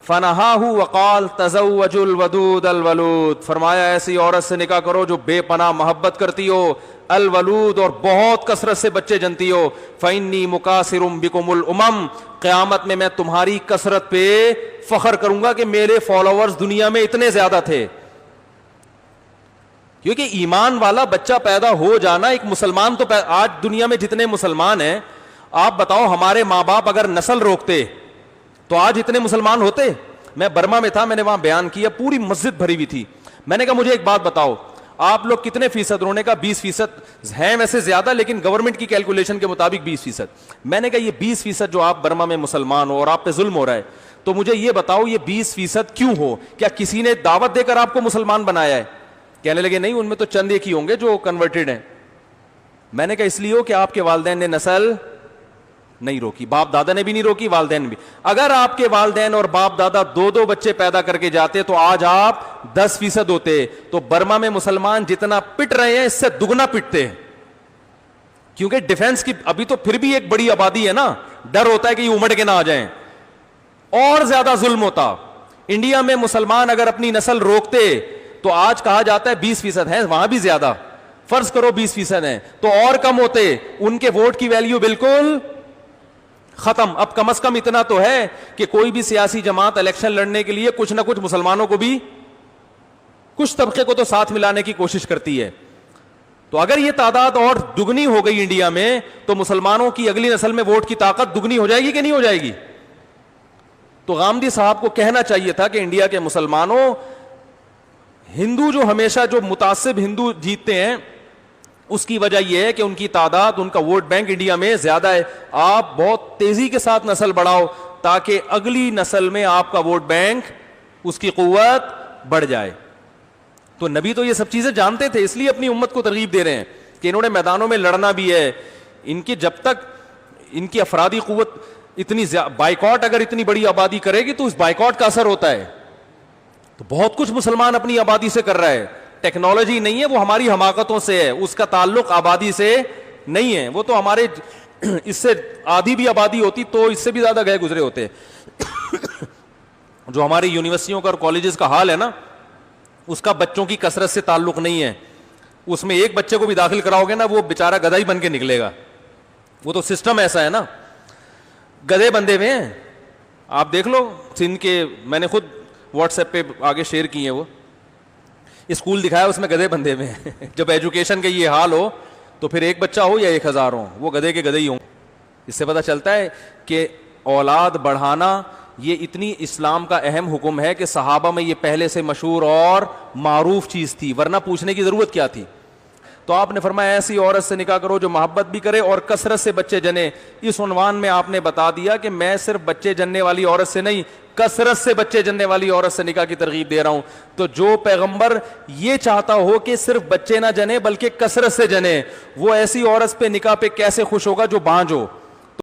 فنہاہ وقال تزوجوا الودود الولود، فرمایا ایسی عورت سے نکاح کرو جو بے پناہ محبت کرتی ہو، الولود اور بہت کثرت سے بچے جنتی ہو، فإنی مکاثر بکم الامم، قیامت میں میں تمہاری کثرت پہ فخر کروں گا کہ میرے فالوورز دنیا میں اتنے زیادہ تھے. کیونکہ ایمان والا بچہ پیدا ہو جانا ایک مسلمان تو آج دنیا میں جتنے مسلمان ہیں آپ بتاؤ، ہمارے ماں باپ اگر نسل روکتے تو آج اتنے مسلمان ہوتے؟ میں برما میں تھا، میں نے وہاں بیان کیا، پوری مسجد بھری ہوئی تھی. میں نے کہا مجھے ایک بات بتاؤ، آپ لوگ کتنے فیصد؟ انہوں نے کہا 20% ہیں، ویسے زیادہ لیکن گورنمنٹ کی کیلکولیشن کے مطابق 20%. میں نے کہا یہ 20% جو آپ برما میں مسلمان ہو اور آپ پہ ظلم ہو رہا ہے، تو مجھے یہ بتاؤ یہ 20% کیوں ہو؟ کیا کسی نے دعوت دے کر آپ کو مسلمان بنایا ہے؟ کہنے لگے نہیں، ان میں تو چند ایک ہی ہوں گے جو کنورٹڈ ہیں. میں نے کہا اس لیے ہو کہ آپ کے والدین نے نسل نہیں روکی، باپ دادا نے بھی نہیں روکی، والدین بھی. اگر آپ کے والدین اور باپ دادا دو بچے پیدا کر کے جاتے تو آج آپ 10% ہوتے. تو برما میں مسلمان جتنا پٹ رہے ہیں اس سے دگنا پٹتے ہیں، کیونکہ ڈیفنس کی ابھی تو پھر بھی ایک بڑی آبادی ہے نا، ڈر ہوتا ہے کہ یہ امڑ کے نہ آ جائیں، اور زیادہ ظلم ہوتا. انڈیا میں مسلمان اگر اپنی نسل روکتے تو آج کہا جاتا ہے 20% ہے، وہاں بھی زیادہ، فرض کرو 20% ہیں تو اور کم ہوتے، ان کے ووٹ کی ویلیو بالکل ختم. اب کم از کم اتنا تو ہے کہ کوئی بھی سیاسی جماعت الیکشن لڑنے کے لیے کچھ نہ کچھ مسلمانوں کو بھی، کچھ طبقے کو تو ساتھ ملانے کی کوشش کرتی ہے. تو اگر یہ تعداد اور دگنی ہو گئی انڈیا میں تو مسلمانوں کی اگلی نسل میں ووٹ کی طاقت دگنی ہو جائے گی کہ نہیں ہو جائے گی؟ تو غامدی صاحب کو کہنا چاہیے تھا کہ انڈیا کے مسلمانوں، ہندو جو ہمیشہ جو متعصب ہندو جیتتے ہیں اس کی وجہ یہ ہے کہ ان کی تعداد، ان کا ووٹ بینک انڈیا میں زیادہ ہے. آپ بہت تیزی کے ساتھ نسل بڑھاؤ تاکہ اگلی نسل میں آپ کا ووٹ بینک، اس کی قوت بڑھ جائے. تو نبی تو یہ سب چیزیں جانتے تھے، اس لیے اپنی امت کو ترغیب دے رہے ہیں کہ انہوں نے میدانوں میں لڑنا بھی ہے. ان کی جب تک ان کی افرادی قوت اتنی بائیکاٹ اگر اتنی بڑی آبادی کرے گی تو اس بائیکاٹ کا اثر ہوتا ہے. تو بہت کچھ مسلمان اپنی آبادی سے کر رہا ہے. ٹیکنالوجی نہیں ہے، وہ ہماری حماقتوں سے ہے، اس کا تعلق آبادی سے نہیں ہے. وہ تو ہمارے اس سے آدھی بھی آبادی ہوتی تو اس سے بھی زیادہ گئے گزرے ہوتے. جو ہماری یونیورسٹیوں کا اور کالجز کا حال ہے نا، اس کا بچوں کی کثرت سے تعلق نہیں ہے. اس میں ایک بچے کو بھی داخل کراؤ گے نا وہ بیچارہ گدھا ہی بن کے نکلے گا. وہ تو سسٹم ایسا ہے نا، گدھے بندے میں ہیں. آپ دیکھ لو سندھ کے، میں نے خود واٹس ایپ پہ آگے شیئر کی ہیں، وہ اسکول دکھایا اس میں گدھے بندے میں. جب ایجوکیشن کا یہ حال ہو تو پھر ایک بچہ ہو یا 1000 ہو، وہ گدھے کے گدھے ہی ہوں. اس سے پتہ چلتا ہے کہ اولاد بڑھانا یہ اتنی اسلام کا اہم حکم ہے کہ صحابہ میں یہ پہلے سے مشہور اور معروف چیز تھی، ورنہ پوچھنے کی ضرورت کیا تھی. تو آپ نے فرمایا ایسی عورت سے نکاح کرو جو محبت بھی کرے اور کثرت سے بچے جنے. اس عنوان میں آپ نے بتا دیا کہ میں صرف بچے جننے والی عورت سے نہیں، کثرت سے بچے جننے والی عورت سے نکاح کی ترغیب دے رہا ہوں. تو جو پیغمبر یہ چاہتا ہو کہ صرف بچے نہ جنے بلکہ کثرت سے جنے، وہ ایسی عورت پہ نکاح پہ کیسے خوش ہوگا جو بانجھ ہو.